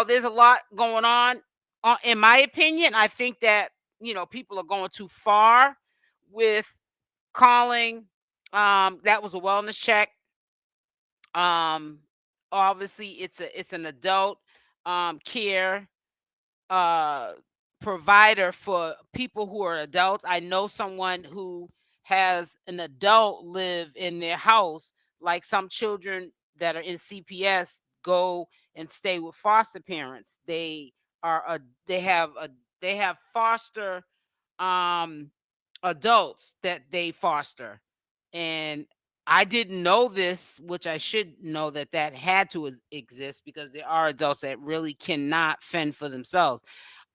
there's a lot going on. In my opinion, I think that, people are going too far with calling. That was a wellness check. Um, Obviously, it's an adult care uh provider for people who are adults. I know someone who has an adult live in their house, like some children that are in CPS go and stay with foster parents. Are a they have a they have foster um adults that they foster. And I didn't know this, which I should know, that had to exist, because there are adults that really cannot fend for themselves.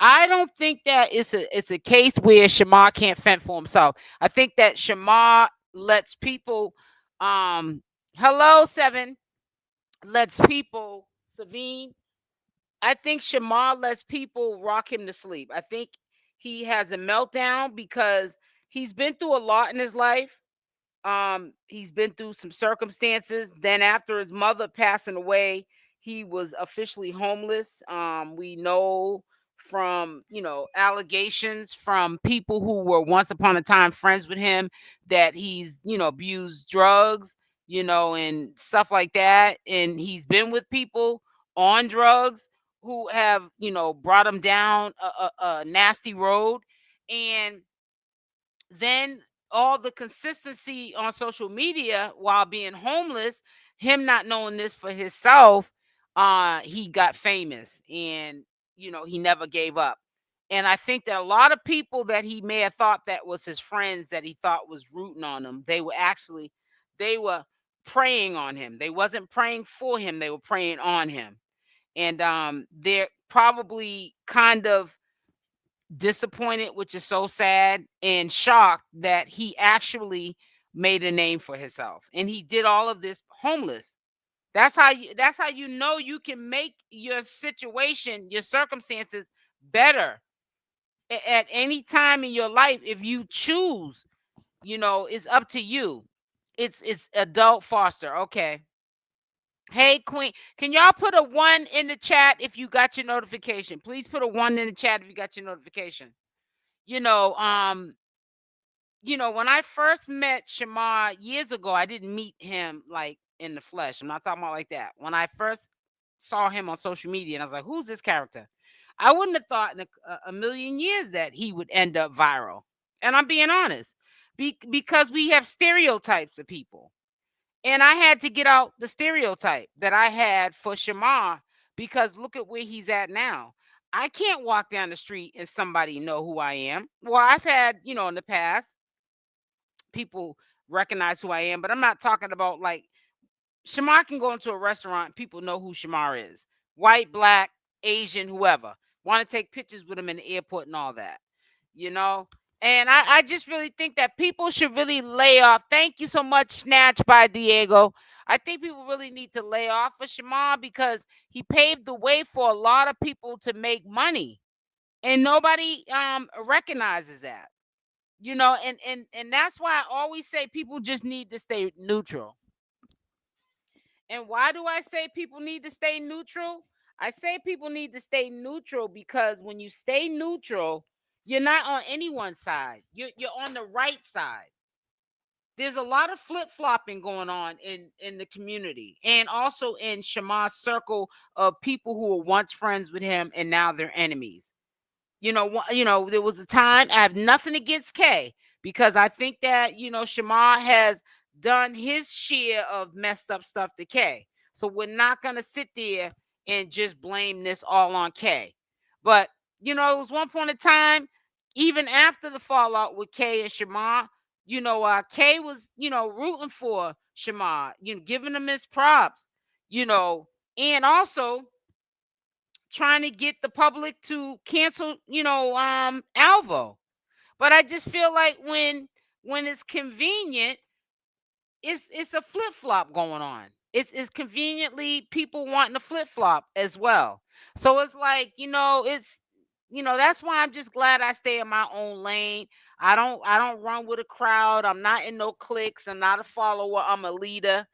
I don't think that it's a case where Shamar can't fend for himself. I think that Shamar lets people hello seven lets people Savine. I think Shamar lets people rock him to sleep. I think he has a meltdown because he's been through a lot in his life. He's been through some circumstances. Then after his mother passing away, he was officially homeless. We know from, allegations from people who were once upon a time friends with him that he's, abused drugs, and stuff like that. And he's been with people on drugs who have, brought him down a nasty road. And then all the consistency on social media while being homeless, him not knowing this for himself, he got famous, and he never gave up. And I think that a lot of people that he may have thought that was his friends, that he thought was rooting on him, they were preying on him. They wasn't praying for him, they were preying on him. And they're probably kind of disappointed, which is so sad, and shocked that he actually made a name for himself. And he did all of this homeless. That's how you can make your situation, your circumstances better at any time in your life if you choose. It's up to you. It's adult foster. Okay. Hey Queen, can y'all put a one in the chat if you got your notification? Please put a one in the chat if you got your notification. you know, um, when I first met Shamar years ago, I didn't meet him like in the flesh. I'm not talking about like that. When I first saw him on social media, and I was like, "Who's this character?" I wouldn't have thought in a million years that he would end up viral. And I'm being honest, because we have stereotypes of people, and I had to get out the stereotype that I had for Shamar, because look at where he's at now. I can't walk down the street and somebody know who I am. Well, I've had, in the past, people recognize who I am, but I'm not talking about like Shamar can go into a restaurant, people know who Shamar is. White, black, Asian, whoever. Want to take pictures with him in the airport and all that. You know? And I just really think that people should really lay off. Thank you so much, Snatch by Diego. I think people really need to lay off for Shamar, because he paved the way for a lot of people to make money. And nobody recognizes that. And that's why I always say people just need to stay neutral. And why do I say people need to stay neutral? I say people need to stay neutral because when you stay neutral, you're not on anyone's side. You're on the right side. There's a lot of flip-flopping going on in the community, and also in Shamar's circle of people who were once friends with him and now they're enemies. There was a time, I have nothing against Kay, because I think that, Shamar has done his share of messed up stuff to Kay. So we're not going to sit there and just blame this all on Kay. But, it was one point in time, even after the fallout with Kay and Shamar, Kay was, rooting for Shamar, giving him his props, and also trying to get the public to cancel, Alvo. But I just feel like when it's convenient, it's a flip flop going on. It's conveniently people wanting to flip flop as well. So it's like, that's why I'm just glad I stay in my own lane. I don't run with a crowd. I'm not in no cliques. I'm not a follower. I'm a leader.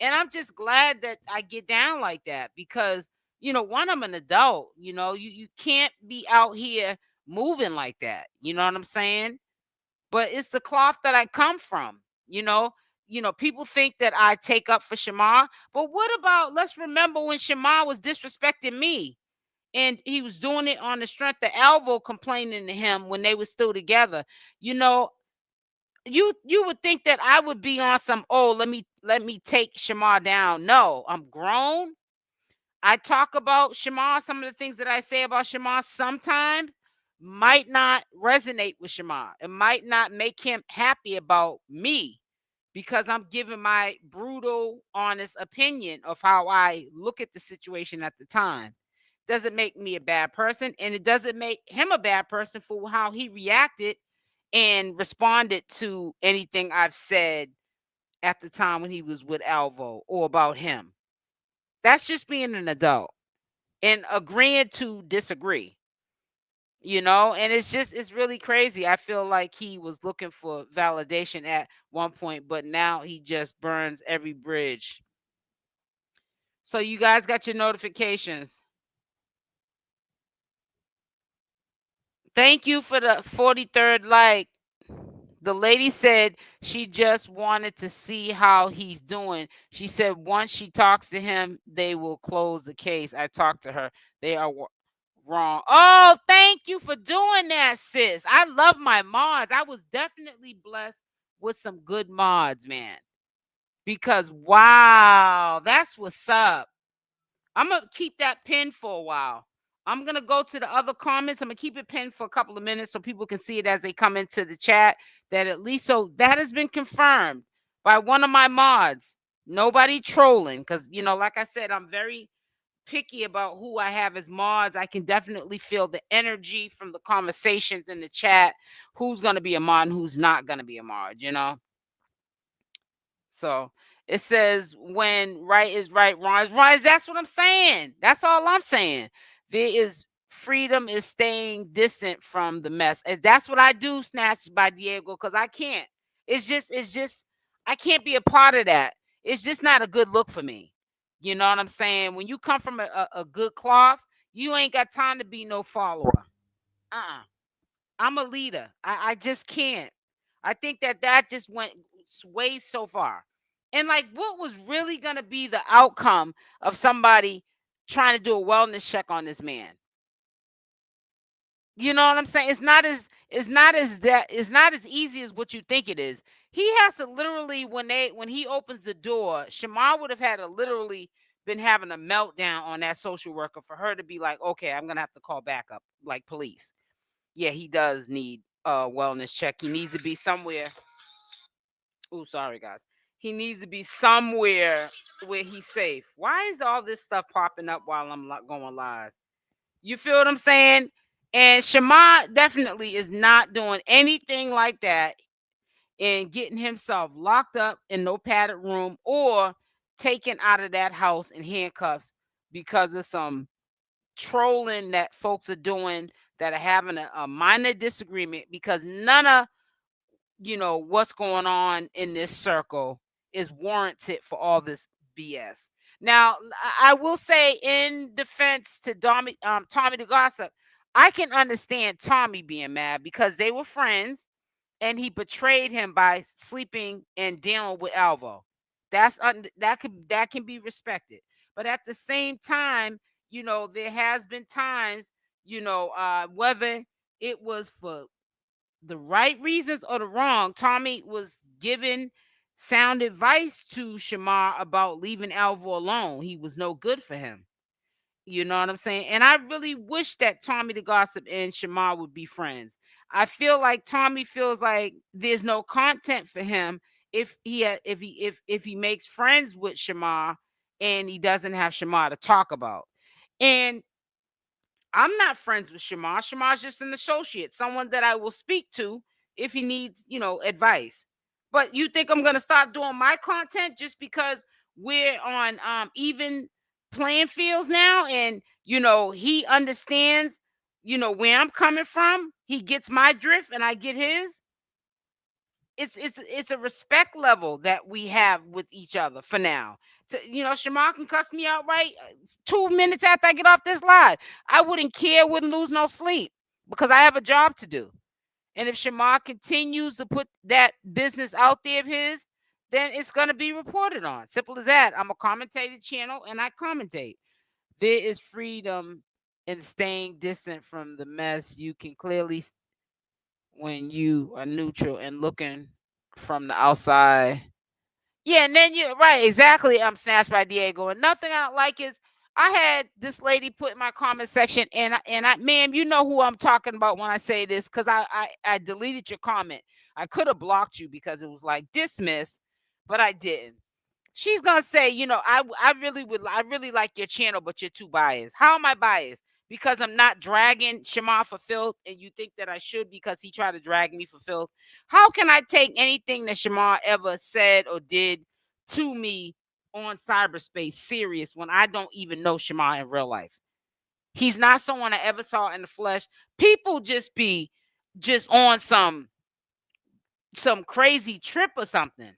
And I'm just glad that I get down like that, because one, I'm an adult. You can't be out here moving like that. You know what I'm saying? But it's the cloth that I come from. You know, people think that I take up for Shamar, but what about, let's remember when Shamar was disrespecting me, and he was doing it on the strength of Alvo complaining to him when they were still together. You know, you would think that I would be on some, oh, let me take Shamar down. No, I'm grown. I talk about Shamar. Some of the things that I say about Shamar sometimes might not resonate with Shamar. It might not make him happy about me, because I'm giving my brutal, honest opinion of how I look at the situation at the time. Doesn't make me a bad person, and it doesn't make him a bad person for how he reacted and responded to anything I've said at the time when he was with Alvo or about him. That's just being an adult and agreeing to disagree, and it's really crazy. I feel like he was looking for validation at one point, but now he just burns every bridge. So you guys got your notifications. Thank you for the 43rd like. The lady said she just wanted to see how he's doing. She said once she talks to him, they will close the case. I talked to her. They are wrong. Oh, thank you for doing that, sis. I love my mods. I was definitely blessed with some good mods, man. Because wow, that's what's up. I'm gonna keep that pinned for a while. I'm gonna go to the other comments. I'm gonna keep it pinned for a couple of minutes so people can see it as they come into the chat. That at least, so that has been confirmed by one of my mods. Nobody trolling, because like I said, I'm very picky about who I have as mods. I can definitely feel the energy from the conversations in the chat. Who's gonna be a mod and who's not gonna be a mod. So it says when right is right, wrong is wrong. That's what I'm saying. That's all I'm saying. There is freedom is staying distant from the mess. And that's what I do, snatched by Diego, because I can't. It's just I can't be a part of that. It's just not a good look for me. You know what I'm saying? When you come from a good cloth, you ain't got time to be no follower. I'm a leader. I just can't. I think that just went way so far. And like, what was really going to be the outcome of somebody trying to do a wellness check on this man? You know what I'm saying? It's not as easy as what you think it is. He has to literally, when he opens the door, Shamar would have had to literally been having a meltdown on that social worker for her to be like, okay, I'm gonna have to call backup, like police. Yeah, he does need a wellness check. He needs to be somewhere. Oh, sorry guys. He needs to be somewhere where he's safe. Why is all this stuff popping up while I'm going live? You feel what I'm saying? And Shema definitely is not doing anything like that and getting himself locked up in no padded room or taken out of that house in handcuffs because of some trolling that folks are doing that are having a minor disagreement, because none of what's going on in this circle is warranted for all this BS. Now, I will say in defense to Tommythegossip, I can understand Tommy being mad because they were friends and he betrayed him by sleeping and dealing with Alvo. That can be respected. But at the same time, there has been times, whether it was for the right reasons or the wrong, Tommy was giving sound advice to Shamar about leaving Alvo alone. He was no good for him. You know what I'm saying? And I really wish that Tommythegossip and Shamar would be friends. I feel like Tommy feels like there's no content for him if he makes friends with Shamar and he doesn't have Shamar to talk about. And I'm not friends with Shamar. Shamar's just an associate, someone that I will speak to if he needs, advice. But you think I'm gonna stop doing my content just because we're on even playing fields now, and he understands, where I'm coming from. He gets my drift, and I get his. it's a respect level that we have with each other for now. Shamar can cuss me out right 2 minutes after I get off this live. I wouldn't care, wouldn't lose no sleep because I have a job to do. And if Shamar continues to put that business out there of his, then it's gonna be reported on. Simple as that. I'm a commentated channel and I commentate. There is freedom in staying distant from the mess. You can clearly when you are neutral and looking from the outside. Yeah, and then you're right, exactly. I'm snatched by Diego. And nothing I don't like is I had this lady put in my comment section, and I, ma'am, you know who I'm talking about when I say this, because I deleted your comment. I could have blocked you because it was like dismissed, but I didn't. She's gonna say, I really like your channel, but you're too biased. How am I biased? Because I'm not dragging Shamar for filth, and you think that I should because he tried to drag me for filth. How can I take anything that Shamar ever said or did to me on cyberspace serious when I don't even know Shamar in real life? He's not someone I ever saw in the flesh. People just be just on some crazy trip or something.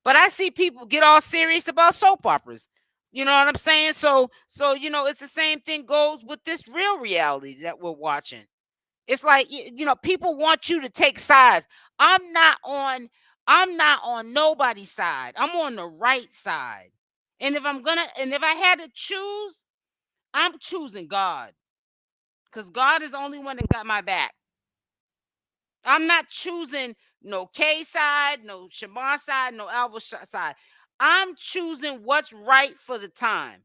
But I see people get all serious about soap operas. You know what I'm saying? So it's the same thing goes with this real reality that we're watching. It's like people want you to take sides. I'm not on nobody's side. I'm on the right side. And if I had to choose, I'm choosing God. Cuz God is the only one that got my back. I'm not choosing no K side, no Shamar side, no Alvo side. I'm choosing what's right for the time.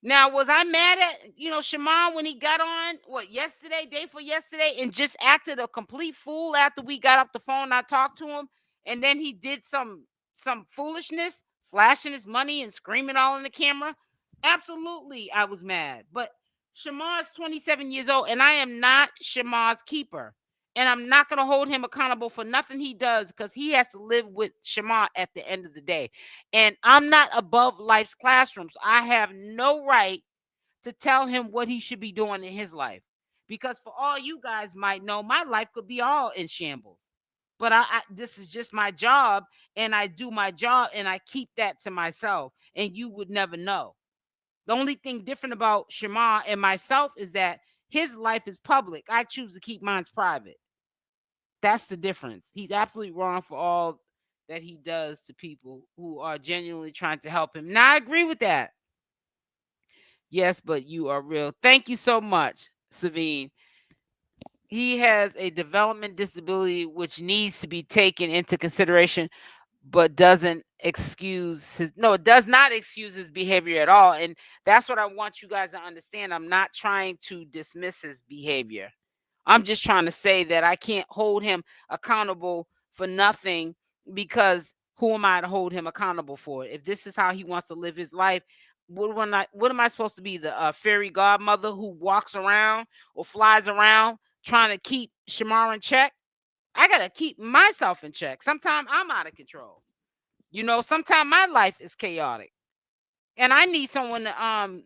Now, was I mad at Shamar when he got on yesterday, day for yesterday, and just acted a complete fool after we got off the phone and I talked to him, and then he did some foolishness, flashing his money and screaming all in the camera? Absolutely, I was mad. But Shamar's 27 years old, and I am not Shamar's keeper. And I'm not going to hold him accountable for nothing he does because he has to live with Shamar at the end of the day. And I'm not above life's classrooms. I have no right to tell him what he should be doing in his life. Because for all you guys might know, my life could be all in shambles. But this is just my job, and I do my job, and I keep that to myself, and you would never know. The only thing different about Shamar and myself is that his life is public. I choose to keep mine private. That's the difference. He's absolutely wrong for all that he does to people who are genuinely trying to help him. Now, I agree with that. Yes, but you are real. Thank you so much, Savine. He has a development disability which needs to be taken into consideration, but doesn't excuse his it does not excuse his behavior at all. And that's what I want you guys to understand. I'm not trying to dismiss his behavior. I'm just trying to say that I can't hold him accountable for nothing, because who am I to hold him accountable for it? If this is how he wants to live his life, what am I supposed to be, the fairy godmother who walks around or flies around trying to keep Shamar in check? I got to keep myself in check. Sometimes I'm out of control. Sometimes my life is chaotic. And I need someone to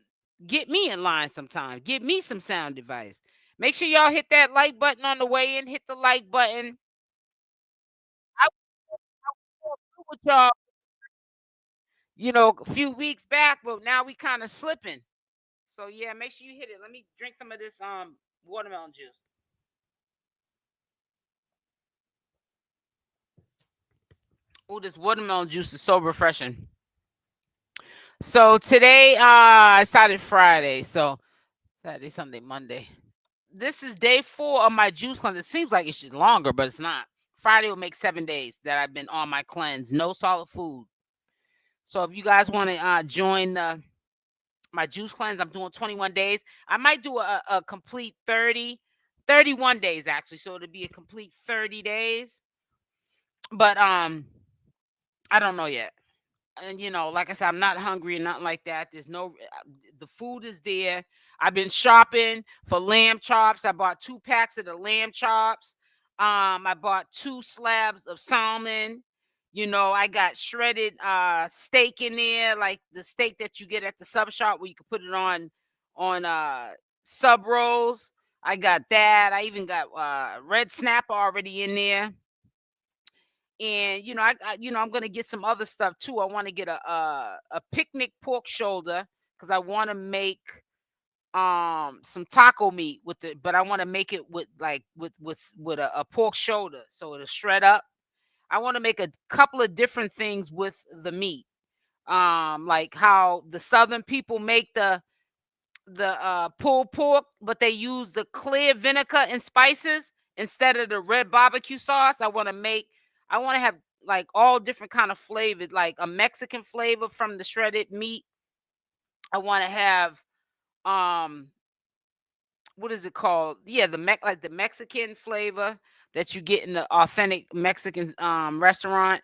get me in line sometime. Give me some sound advice. Make sure y'all hit that like button on the way in. Hit the like button. I was with y'all, a few weeks back, but now we kind of slipping. So yeah, make sure you hit it. Let me drink some of this watermelon juice. Oh, this watermelon juice is so refreshing. So today, I started Friday. So Saturday, Sunday, Monday. This is day 4 of my juice cleanse. It seems like it's longer, but it's not. Friday will make 7 days that I've been on my cleanse. No solid food. So if you guys want to join my juice cleanse, I'm doing 21 days. I might do a complete 31 days actually. So it'll be a complete 30 days. But I don't know yet. And like I said, I'm not hungry and nothing like that. There's no, the food is there. I've been shopping for lamb chops. I bought 2 packs of the lamb chops. I bought 2 slabs of salmon. I got shredded steak in there, like the steak that you get at the sub shop where you can put it on sub rolls. I got that. I even got red snapper already in there. And I'm gonna get some other stuff too. I want to get a picnic pork shoulder because I want to make some taco meat with it, but I want to make it with like with a pork shoulder so it'll shred up. I want to make a couple of different things with the meat. Like how the southern people make the pulled pork, but they use the clear vinegar and spices instead of the red barbecue sauce. I want to have like all different kind of flavors, like a Mexican flavor from the shredded meat. I want to have um what is it called? Yeah, like the Mexican flavor that you get in the authentic Mexican restaurant.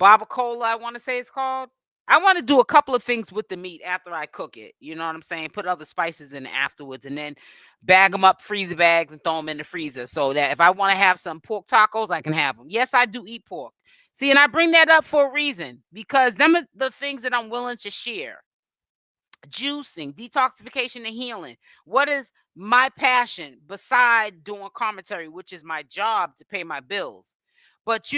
Barbacoa, I want to say it's called. I want to do a couple of things with the meat after I cook it. You know what I'm saying? Put other spices in it afterwards and then bag them up, freezer bags, and throw them in the freezer so that if I want to have some pork tacos, I can have them. Yes, I do eat pork. See, and I bring that up for a reason because them are the things that I'm willing to share. Juicing, detoxification, and healing. What is my passion beside doing commentary, which is my job to pay my bills? But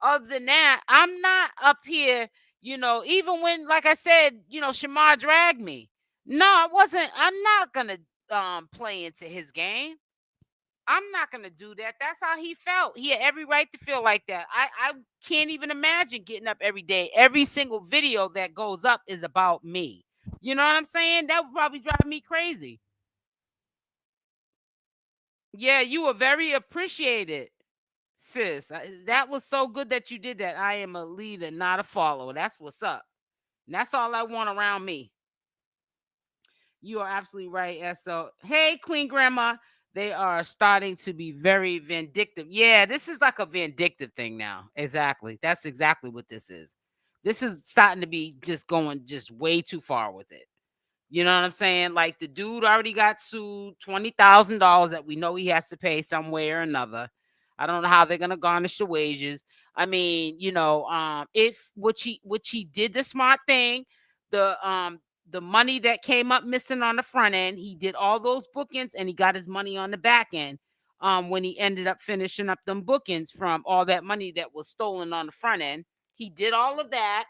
other than that, I'm not up here, even when, like I said, Shamar dragged me. No, I wasn't. I'm not gonna play into his game. I'm not gonna do that. That's how he felt. He had every right to feel like that. I can't even imagine getting up every day. Every single video that goes up is about me. You know what I'm saying? That would probably drive me crazy. Yeah, you were very appreciated, sis. That was so good that you did that. I am a leader, not a follower. That's what's up. And that's all I want around me. You are absolutely right, SO. Hey, Queen Grandma. They are starting to be very vindictive. Yeah, this is like a vindictive thing now. Exactly. That's exactly what this is. This is starting to be just going just way too far with it. You know what I'm saying? Like the dude already got sued $20,000 that we know he has to pay some way or another. I don't know how they're gonna garnish the wages. I mean, if which he did the smart thing, the money that came up missing on the front end, he did all those bookings and he got his money on the back end. When he ended up finishing up them bookings from all that money that was stolen on the front end, he did all of that.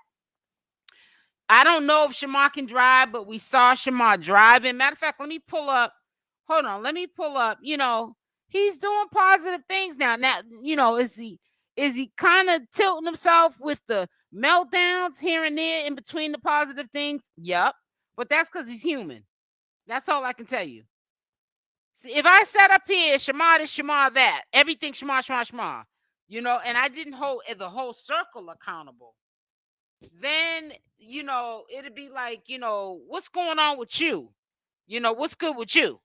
I don't know if Shamar can drive, but we saw Shamar driving. Matter of fact, let me pull up. Hold on, let me pull up. He's doing positive things now. Now, is he kind of tilting himself with the meltdowns here and there in between the positive things? Yep. But that's because he's human. That's all I can tell you. See, if I sat up here, Shamar this, Shamar that, everything Shamar, Shamar, Shamar, and I didn't hold the whole circle accountable, then it'd be like, what's going on with you? What's good with you?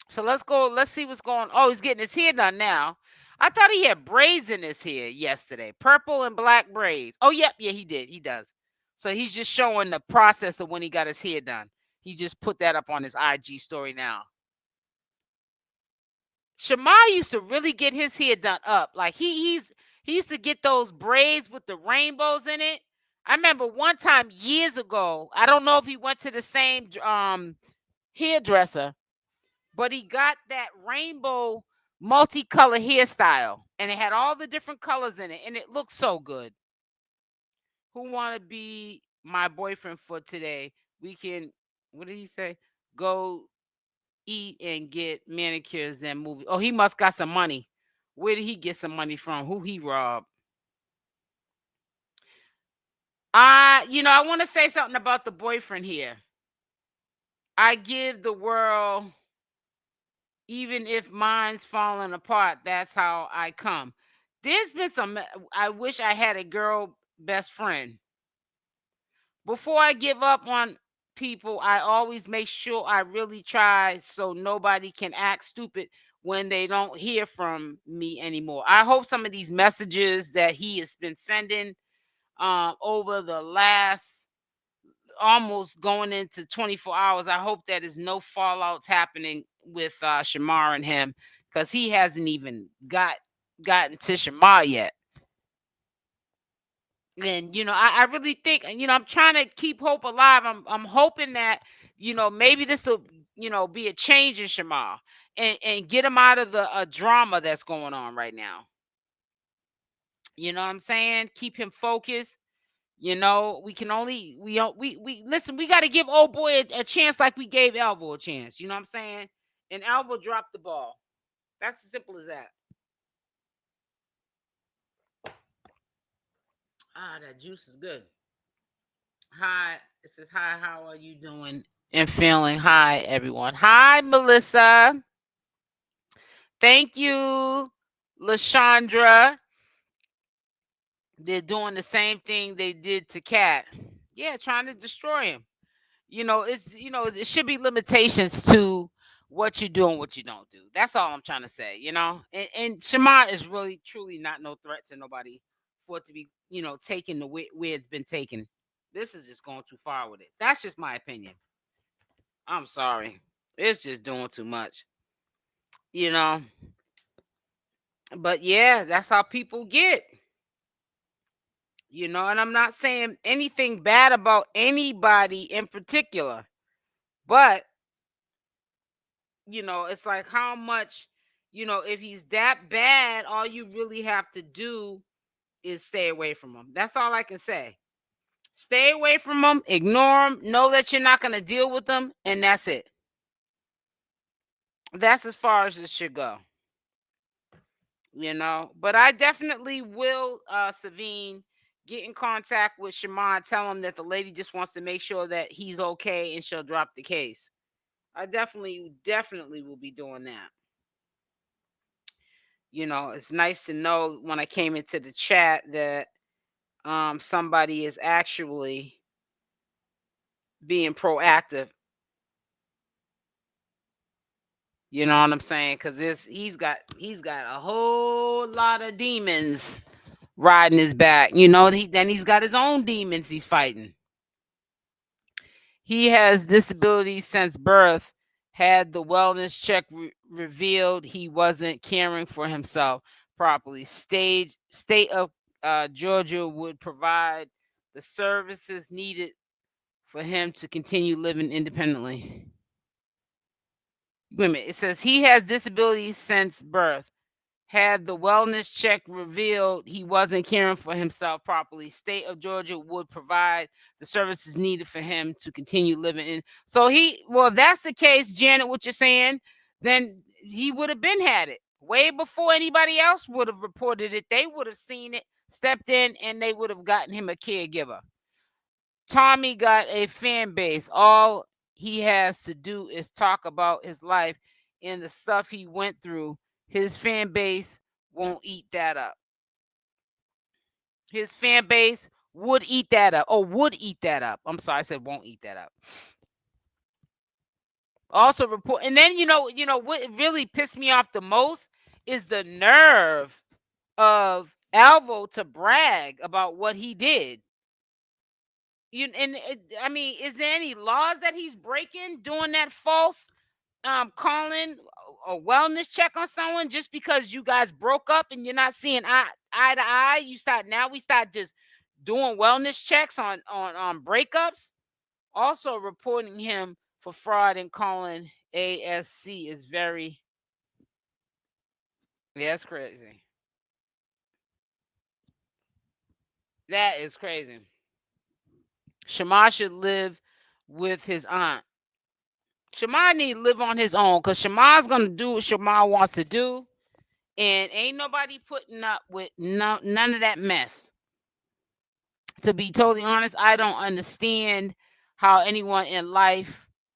So let's go, let's see what's going on. Oh, he's getting his hair done now. I thought he had braids in his hair yesterday, purple and black braids. Oh, yep, yeah, he did. He does. So he's just showing the process of when he got his hair done. He just put that up on his IG story now. Shamar used to really get his hair done up. Like he used to get those braids with the rainbows in it. I remember one time years ago, I don't know if he went to the same hairdresser, but he got that rainbow multicolor hairstyle and it had all the different colors in it and it looked so good. Who want to be my boyfriend for today? We can, what did he say? Go eat and get manicures, then movie. Oh, he must got some money. Where did he get some money from? Who he robbed? I want to say something about the boyfriend here. I give the world, even if mine's falling apart, that's how I come. There's been some, I wish I had a girl best friend. Before I give up on people, I always make sure I really try so nobody can act stupid when they don't hear from me anymore. I hope some of these messages that he has been sending over the last almost going into 24 hours, I hope that is no fallouts happening with Shamar and him because he hasn't even gotten to Shamar yet. And I really think, I'm trying to keep hope alive. I'm hoping that maybe this will be a change in Shamar, and get him out of the drama that's going on right now. You know what I'm saying? Keep him focused. We can only we listen. We got to give old boy a chance like we gave Alvo a chance. You know what I'm saying? And Alvo dropped the ball. That's as simple as that. That juice is good. Hi, it says hi. How are you doing and feeling? Hi, everyone. Hi, Melissa. Thank you, Lashandra. They're doing the same thing they did to Cat. Yeah, trying to destroy him. It should be limitations to what you do and what you don't do. That's all I'm trying to say. And Shamar is really truly not no threat to nobody for it to be taken the way it's been taken. This is just going too far with it. That's just my opinion. I'm sorry. It's just doing too much. You know. But yeah, that's how people get. And I'm not saying anything bad about anybody in particular. But it's like how much, if he's that bad, all you really have to do is stay away from him. That's all I can say. Stay away from him, ignore him, know that you're not going to deal with them, and that's it. That's as far as it should go. But I definitely will, Savine, get in contact with Shamar, tell him that the lady just wants to make sure that he's okay and she'll drop the case. I definitely will be doing that. It's nice to know when I came into the chat that somebody is actually being proactive. You know what I'm saying? Because he's got a whole lot of demons riding his back. Then he's got his own demons he's fighting. He has disabilities since birth. Had the wellness check revealed he wasn't caring for himself properly. State of Georgia would provide the services needed for him to continue living independently. Wait a minute. It says he has disabilities since birth. Had the wellness check revealed he wasn't caring for himself properly, state of Georgia would provide the services needed for him to continue living in. So if that's the case, Janet, what you're saying, then he would have been had it way before anybody else would have reported it. They would have seen it, stepped in, and they would have gotten him a caregiver. Tommy got a fan base. All he has to do is talk about his life and the stuff he went through. His fan base won't eat that up. His fan base would eat that up. Oh, would eat that up. I'm sorry, I said won't eat that up. Also report, and then what really pissed me off the most is the nerve of Alvo to brag about what he did. I mean, is there any laws that he's breaking doing that false calling a wellness check on someone just because you guys broke up and you're not seeing eye to eye? We start just doing wellness checks on breakups. Also reporting him for fraud and calling ASC is very, yeah, that's crazy. That is crazy. Shamar should live with his aunt. Shamar need to live on his own because Shamar's gonna do what Shamar wants to do, and ain't nobody putting up with none of that mess. To be totally honest, I don't understand how anyone in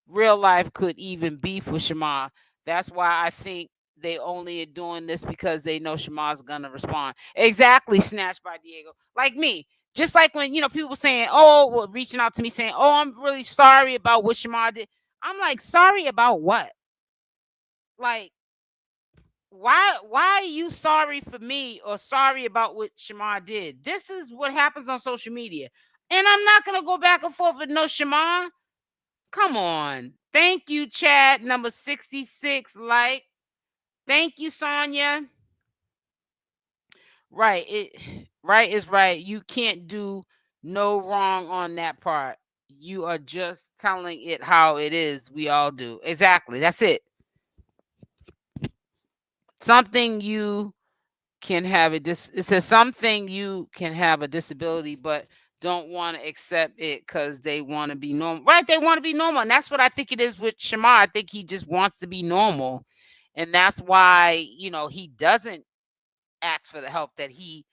real life, could even beef with Shamar. That's why I think they only are doing this because they know Shamar's gonna respond. Exactly, snatched by Diego. Like me. Just like when, people saying, reaching out to me saying, oh, I'm really sorry about what Shamar did. I'm like, sorry about what? Like, why are you sorry for me or sorry about what Shamar did? This is what happens on social media. And I'm not going to go back and forth with no Shamar. Come on. Thank you, Chad, number 66. Thank you, Sonia. Right. Right is right. You can't do no wrong on that part. You are just telling it how it is. We all do. Exactly. That's it. Something you can have it says something you can have a disability, but don't want to accept it because they want to be normal. Right? They want to be normal. And that's what I think it is with Shamar. I think he just wants to be normal. And that's why, he doesn't ask for the help that he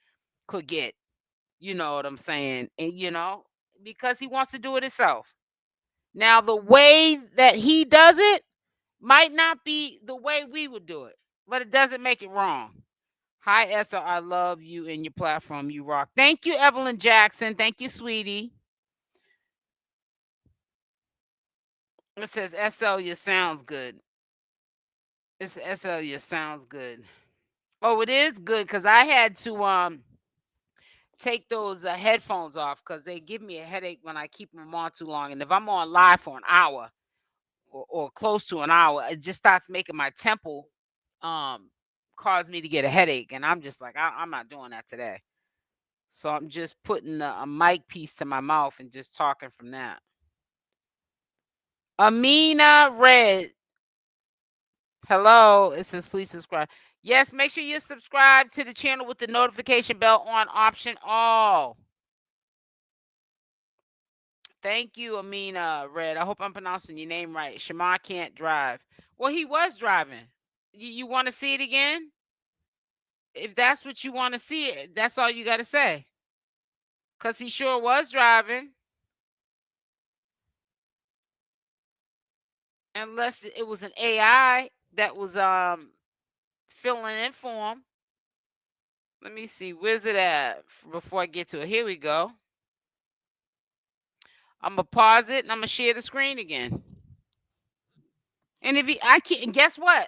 could get. You know what I'm saying? And because he wants to do it himself. Now, the way that he does it might not be the way we would do it, but it doesn't make it wrong. Hi, Esther. I love you and your platform. You rock. Thank you, Evelyn Jackson. Thank you, sweetie. It says SL, your sounds good. It's SL, your sounds good. Oh, it is good because I had to take those headphones off because they give me a headache when I keep them on too long. And if I'm on live for an hour or close to an hour, it just starts making my temple cause me to get a headache. And I'm just like, I'm not doing that today. So I'm just putting a mic piece to my mouth and just talking from that. Amina Red. Hello. It says please subscribe. Yes, make sure you subscribe to the channel with the notification bell on option all. Thank you, Amina Red. I hope I'm pronouncing your name right. Shamar can't drive. Well, he was driving. You want to see it again? If that's what you want to see, that's all you got to say. Because he sure was driving. Unless it was an AI that was filling in for him. Let me see. Where's it at? Before I get to it. Here we go. I'm going to pause it and I'm going to share the screen again. And I can't, guess what?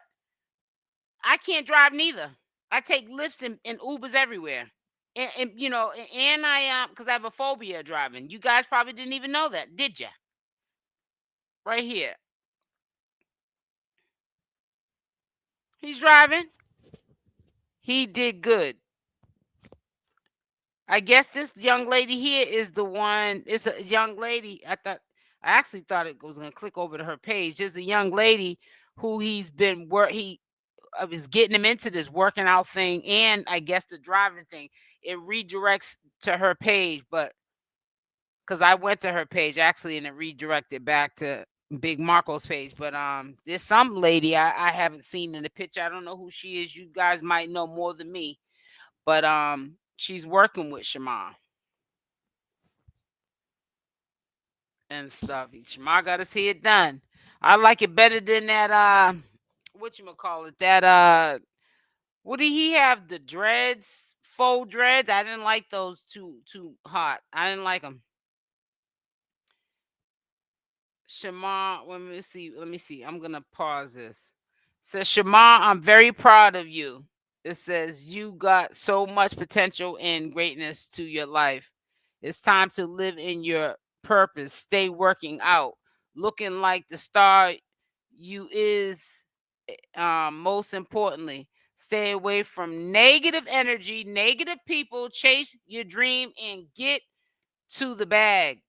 I can't drive neither. I take lifts and Ubers everywhere. And I because I have a phobia of driving. You guys probably didn't even know that, did ya? Right here. He's driving. He did good. I guess this young lady here is the one. It's a young lady. I actually thought it was gonna click over to her page. There's a young lady who he's been He was getting him into this working out thing, and I guess the driving thing. It redirects to her page, but because I went to her page actually, and it redirected back to Big Marco's page. But there's some lady I haven't seen in the picture. I don't know who she is. You guys might know more than me, but she's working with Shamar and stuff. Shamar got to see it done. I like it better than that whatchamacallit, that what did he have? The dreads, faux dreads. I didn't like those too hot. I didn't like them. Shamar, let me see. I'm gonna pause this. It says Shamar, I'm very proud of you. It says you got so much potential and greatness to your life. It's time to live in your purpose. Stay working out, looking like the star you is. Most importantly, stay away from negative energy, negative people. Chase your dream and get to the bag.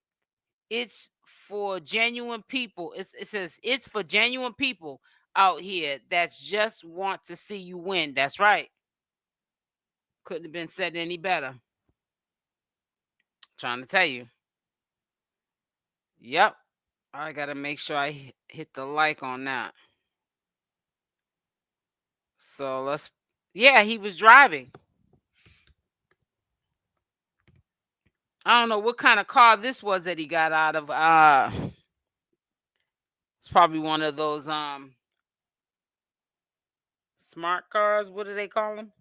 It's for genuine people. It says it's for genuine people out here that just want to see you win. That's right. Couldn't have been said any better. Trying to tell you. Yep. I got to make sure I hit the like on that. So yeah, he was driving. I don't know what kind of car this was that he got out of. It's probably one of those smart cars. What do they call them?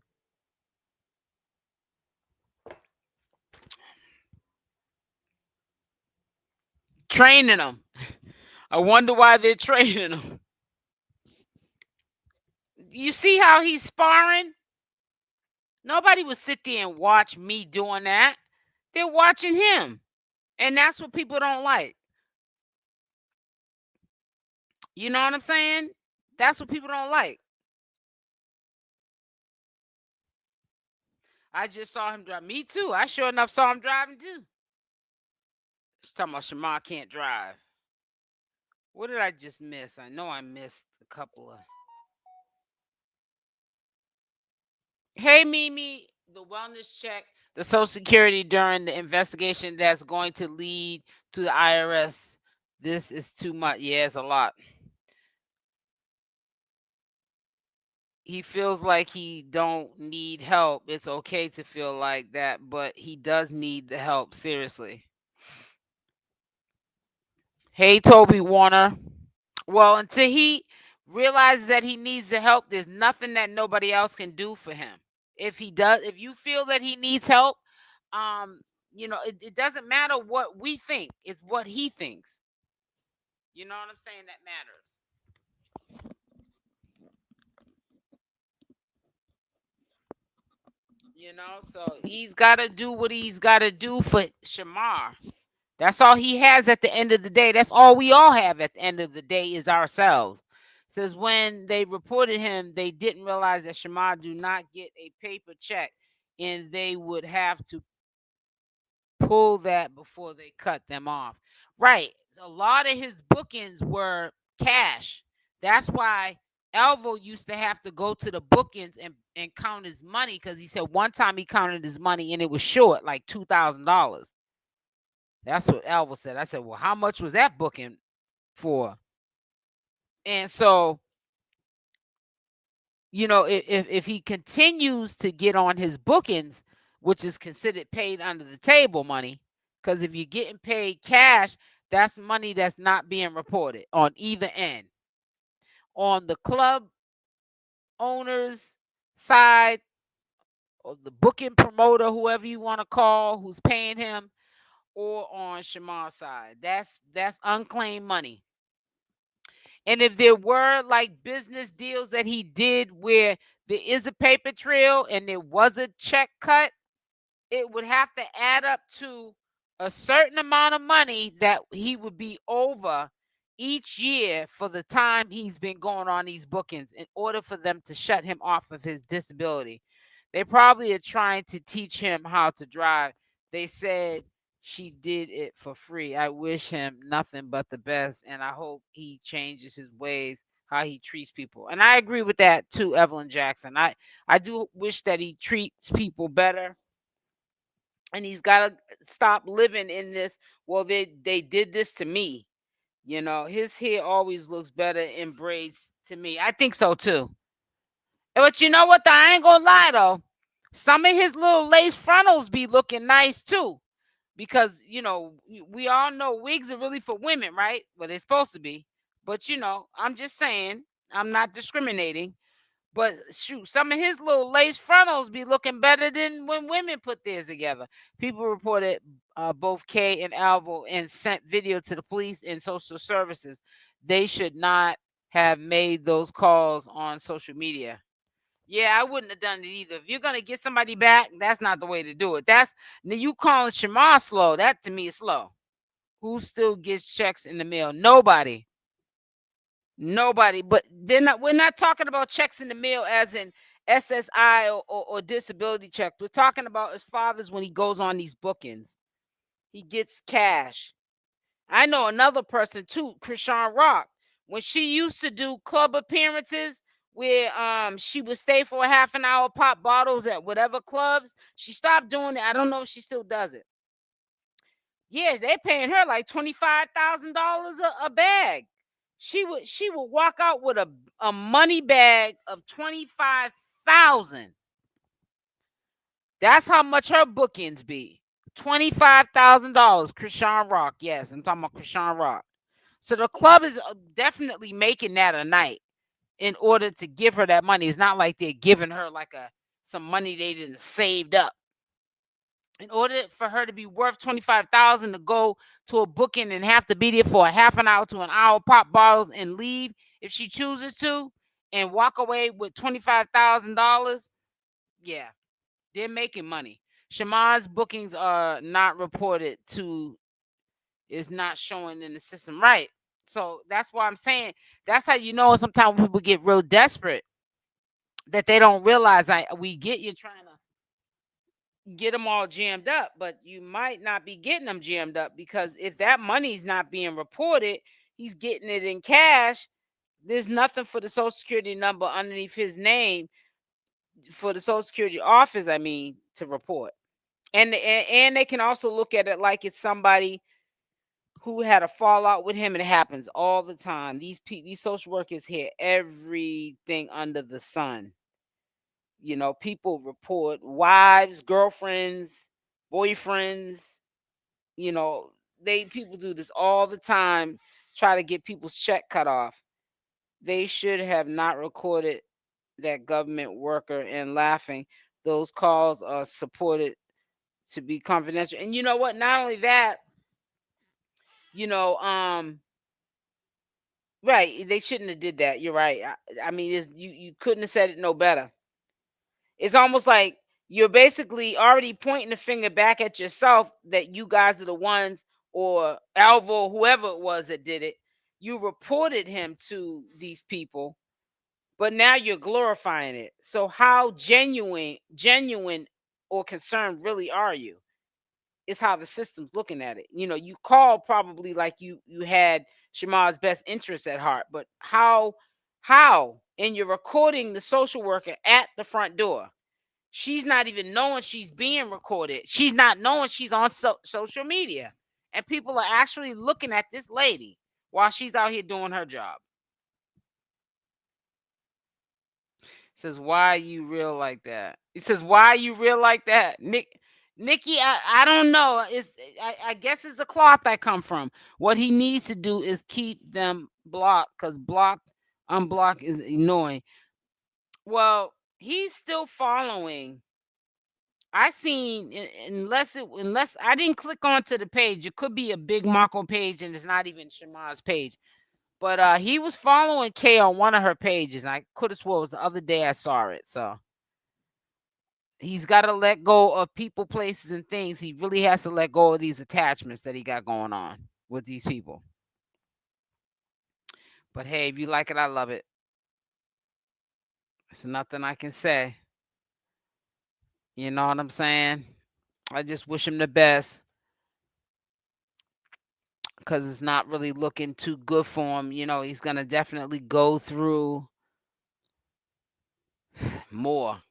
Training them. I wonder why they're training them. You see how he's sparring? Nobody would sit there and watch me doing that. They're watching him. And that's what people don't like. You know what I'm saying? That's what people don't like. I just saw him drive. Me too. I sure enough saw him driving too. She's talking about Shamar'S can't drive. What did I just miss? I know I missed a couple of. Hey, Mimi, the wellness check, the Social Security during the investigation that's going to lead to the IRS. This is too much. Yeah, it's a lot. He feels like he don't need help. It's okay to feel like that, but he does need the help, seriously. Hey, Toby Warner. Well, until he realizes that he needs the help, there's nothing that nobody else can do for him. If you feel that he needs help, um, it doesn't matter what we think, it's what he thinks. You know what I'm saying? That matters. So he's got to do what he's got to do for Shamar. That's all he has at the end of the day. That's all we all have at the end of the day is ourselves. Says when they reported him, they didn't realize that Shamar do not get a paper check, and they would have to pull that before they cut them off. Right. A lot of his bookings were cash. That's why Alvo used to have to go to the bookings and count his money, because he said one time he counted his money and it was short, like $2,000. That's what Alvo said. I said, well, how much was that booking for? And so, if he continues to get on his bookings, which is considered paid under the table money, because if you're getting paid cash, that's money that's not being reported on either end. On the club owner's side, or the booking promoter, whoever you want to call, who's paying him, or on Shamar'S side, that's unclaimed money. And if there were like business deals that he did where there is a paper trail and there was a check cut, it would have to add up to a certain amount of money that he would be over each year for the time he's been going on these bookings in order for them to shut him off of his disability. They probably are trying to teach him how to drive. They said she did it for free. I wish him nothing but the best, and I hope he changes his ways, how he treats people. And I agree with that too, Evelyn Jackson. I do wish that he treats people better, and he's got to stop living in this, well, they did this to me. His hair always looks better in braids to me. I think so too. But you know what? I ain't gonna lie though. Some of his little lace frontals be looking nice too. Because, we all know wigs are really for women, right? Well, they're supposed to be. But, I'm just saying, I'm not discriminating. But shoot, some of his little lace frontals be looking better than when women put theirs together. People reported both Kay and Alvo and sent video to the police and social services. They should not have made those calls on social media. Yeah, I wouldn't have done it either. If you're gonna get somebody back, that's not the way to do it. That's you calling Shamar slow. That to me is slow. Who still gets checks in the mail? Nobody. Nobody. But we're not talking about checks in the mail as in SSI or disability checks. We're talking about his fathers when he goes on these bookings. He gets cash. I know another person too, Krishan Rock. When she used to do club appearances where she would stay for a half an hour, pop bottles at whatever clubs, she stopped doing it. I don't know if she still does it. Yeah, they're paying her like $25,000 a bag. She would walk out with a money bag of 25,000. That's how much her bookings be. $25,000. Krishan Rock. Yes, I'm talking about Krishan Rock. So the club is definitely making that a night in order to give her that money. It's not like they're giving her like some money they didn't saved up. In order for her to be worth 25,000 to go to a booking and have to be there for a half an hour to an hour, pop bottles and leave if she chooses to, and walk away with $25,000, yeah, they're making money. Shamar'S bookings are not reported to, is not showing in the system, right? So that's why I'm saying that's how sometimes people get real desperate that they don't realize we get you trying to get them all jammed up, but you might not be getting them jammed up, because if that money's not being reported, he's getting it in cash. There's nothing for the Social Security number underneath his name for the Social Security office, I mean, to report. And they can also look at it like it's somebody who had a fallout with him. And it happens all the time. These social workers hear everything under the sun. You know, people report wives, girlfriends, boyfriends. You know, people do this all the time, try to get people's check cut off. They should have not recorded that government worker and laughing. Those calls are supported to be confidential. And you know what? Not only that, you know, right, they shouldn't have did that. You're right. I mean, you couldn't have said it no better. It's almost like you're basically already pointing the finger back at yourself, that you guys are the ones, or Alvo, whoever it was that did it. You reported him to these people, but now you're glorifying it. So how genuine or concerned really are you? Is how the system's looking at it. You know, you called probably like you had Shamar'S best interest at heart, but how and you're recording the social worker at the front door. She's not even knowing she's being recorded. She's not knowing she's on social media, and people are actually looking at this lady while she's out here doing her job. Says, why are you real like that? He says, why are you real like that? Nikki, I don't know. I guess it's the cloth I come from. What he needs to do is keep them blocked, because unblock is annoying. Well, he's still following. I seen, unless I didn't click onto the page, it could be a big Marco page and it's not even Shamar'S page. But he was following Kay on one of her pages. And I could have swore it was the other day I saw it. So he's got to let go of people, places, and things. He really has to let go of these attachments that he got going on with these people. But hey, if you like it, I love it. There's nothing I can say. You know what I'm saying? I just wish him the best, because it's not really looking too good for him. You know, he's going to definitely go through more.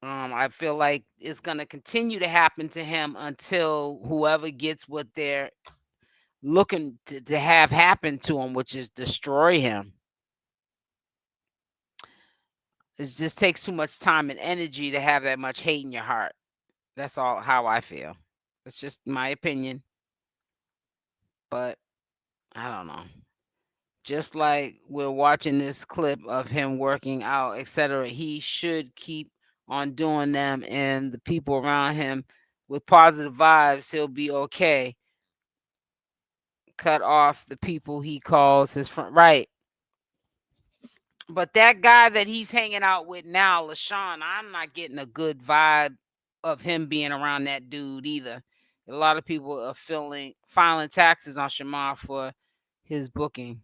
I feel like it's going to continue to happen to him until whoever gets what they're looking to have happen to him, which is destroy him. It just takes too much time and energy to have that much hate in your heart. That's all how I feel. It's just my opinion. But I don't know. Just like we're watching this clip of him working out, etc., he should keep on doing them, and the people around him with positive vibes, he'll be okay. Cut off the people he calls his friend. Right. But that guy that he's hanging out with now, LaShawn, I'm not getting a good vibe of him being around that dude either. A lot of people are filing taxes on Shamar for his booking.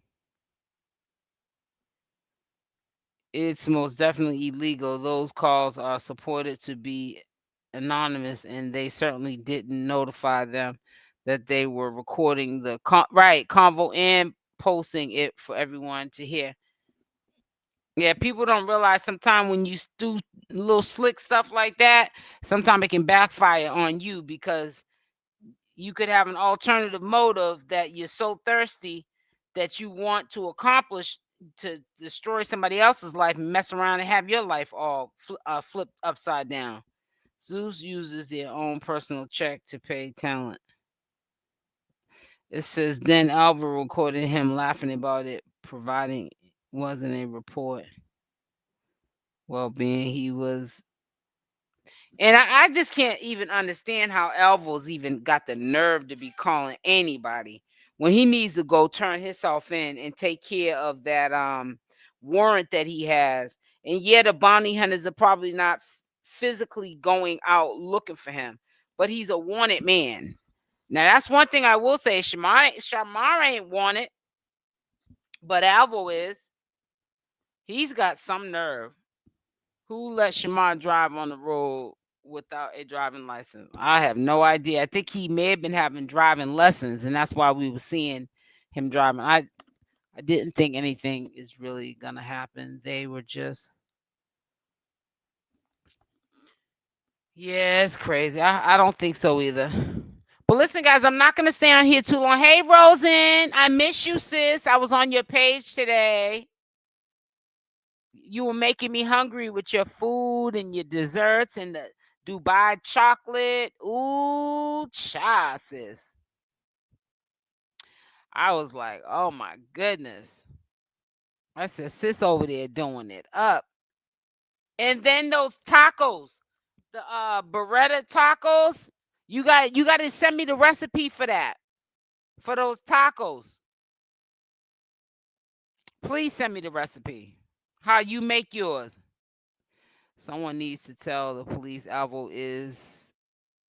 It's most definitely illegal. Those calls are supported to be anonymous, and they certainly didn't notify them that they were recording the convo and posting it for everyone to hear. Yeah, people don't realize sometimes when you do little slick stuff like that, sometimes it can backfire on you, because you could have an alternative motive that you're so thirsty that you want to accomplish to destroy somebody else's life and mess around and have your life all flipped upside down. Zeus uses their own personal check to pay talent. It says then Alvo recorded him laughing about it, providing wasn't a report. Well, being he was, and I just can't even understand how Alvo's even got the nerve to be calling anybody when he needs to go turn himself in and take care of that warrant that he has. And yeah, the bounty hunters are probably not physically going out looking for him, but he's a wanted man. Now that's one thing I will say. Shamar ain't wanted, but Alvo is. He's got some nerve. Who let Shamar drive on the road without a driving license? I have no idea. I think he may have been having driving lessons, and that's why we were seeing him driving. I didn't think anything is really gonna happen. They were just, yeah, it's crazy. I don't think so either. But listen, guys, I'm not gonna stay on here too long. Hey, Rosen, I miss you, sis. I was on your page today. You were making me hungry with your food and your desserts and the Dubai chocolate. Ooh, cha, sis. I was like, oh my goodness. I said, sis over there doing it up. And then those tacos, the Beretta tacos. You got to send me the recipe for that. For those tacos. Please send me the recipe. How you make yours. Someone needs to tell the police Alvo is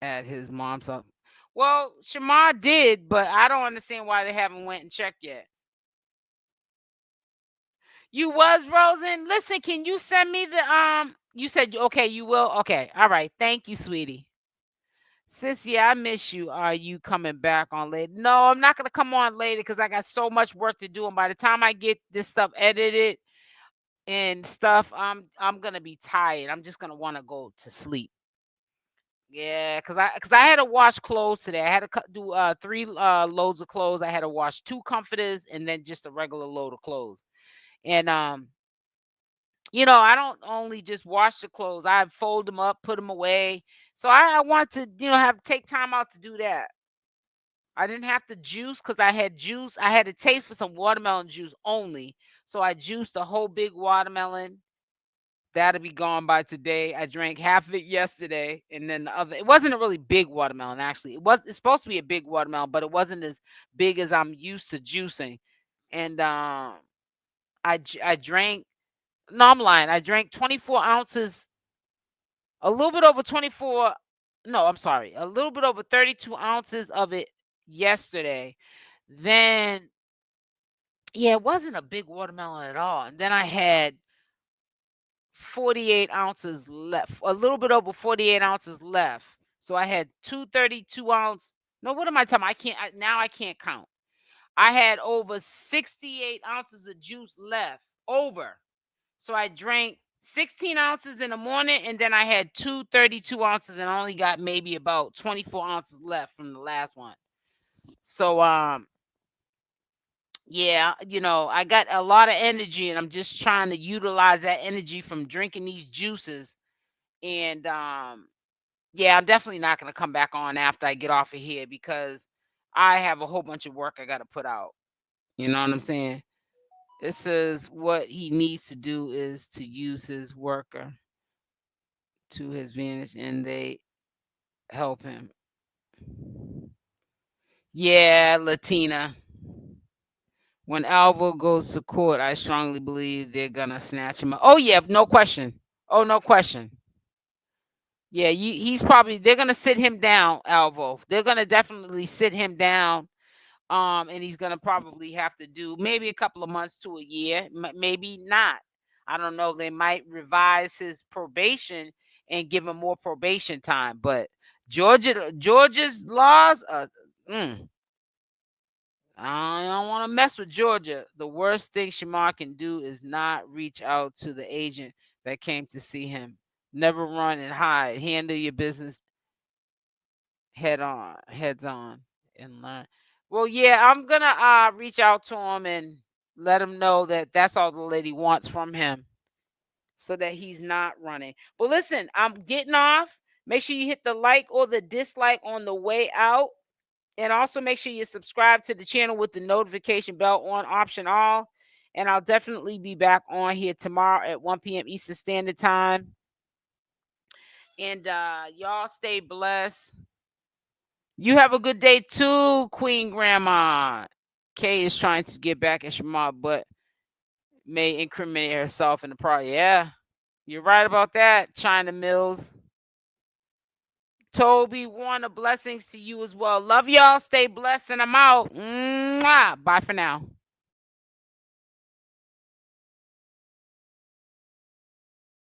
at his mom's house. Well, Shamar did, but I don't understand why they haven't went and checked yet. You was Rosen. Listen, can you send me the you said okay, you will. Okay. All right. Thank you, sweetie. Sis, yeah, I miss you. Are you coming back on later? No, I'm not gonna come on later because I got so much work to do. And by the time I get this stuff edited and stuff, I'm gonna be tired. I'm just gonna want to go to sleep. Yeah, cause I had to wash clothes today. I had to do 3 loads of clothes. I had to wash 2 comforters and then just a regular load of clothes. And I don't only just wash the clothes. I fold them up, put them away. So I want to, have take time out to do that. I didn't have to juice because I had juice. I had a taste for some watermelon juice only. So I juiced a whole big watermelon. That'll be gone by today. I drank half of it yesterday, and then the other. It wasn't a really big watermelon, actually. It's supposed to be a big watermelon, but it wasn't as big as I'm used to juicing. And I drank. No, I'm lying. I drank 24 ounces, a little bit over 24. No, I'm sorry, a little bit over 32 ounces of it yesterday. Then, yeah, it wasn't a big watermelon at all. And then I had 48 ounces left, a little bit over 48 ounces left. So I had 2 32-ounce. No, what am I talking about? Now I can't count. I had over 68 ounces of juice left over. So I drank 16 ounces in the morning, and then I had 2 32 ounces and only got maybe about 24 ounces left from the last one. So yeah, I got a lot of energy, and I'm just trying to utilize that energy from drinking these juices. And yeah, I'm definitely not going to come back on after I get off of here because I have a whole bunch of work I got to put out. You know what I'm saying? It says what he needs to do is to use his worker to his advantage, and they help him. Yeah, Latina. When Alvo goes to court, I strongly believe they're gonna snatch him up. Oh yeah, no question. Oh, no question. Yeah, they're gonna sit him down, Alvo. They're gonna definitely sit him down. And he's gonna probably have to do maybe a couple of months to a year, maybe not. I don't know. They might revise his probation and give him more probation time. But Georgia's laws are. I don't want to mess with Georgia. The worst thing Shamar can do is not reach out to the agent that came to see him. Never run and hide. Handle your business heads on, and learn. Well, yeah, I'm gonna reach out to him and let him know that that's all the lady wants from him, so that he's not running. But listen, I'm getting off. Make sure you hit the like or the dislike on the way out. And also make sure you subscribe to the channel with the notification bell on, option all. And I'll definitely be back on here tomorrow at 1 p.m. Eastern Standard Time. And y'all stay blessed. You have a good day too, Queen Grandma. Kay is trying to get back at Shamar, but may incriminate herself in the project. Yeah, you're right about that, China Mills. Toby, Warner, blessings to you as well. Love y'all. Stay blessed, and I'm out. Mwah. Bye for now.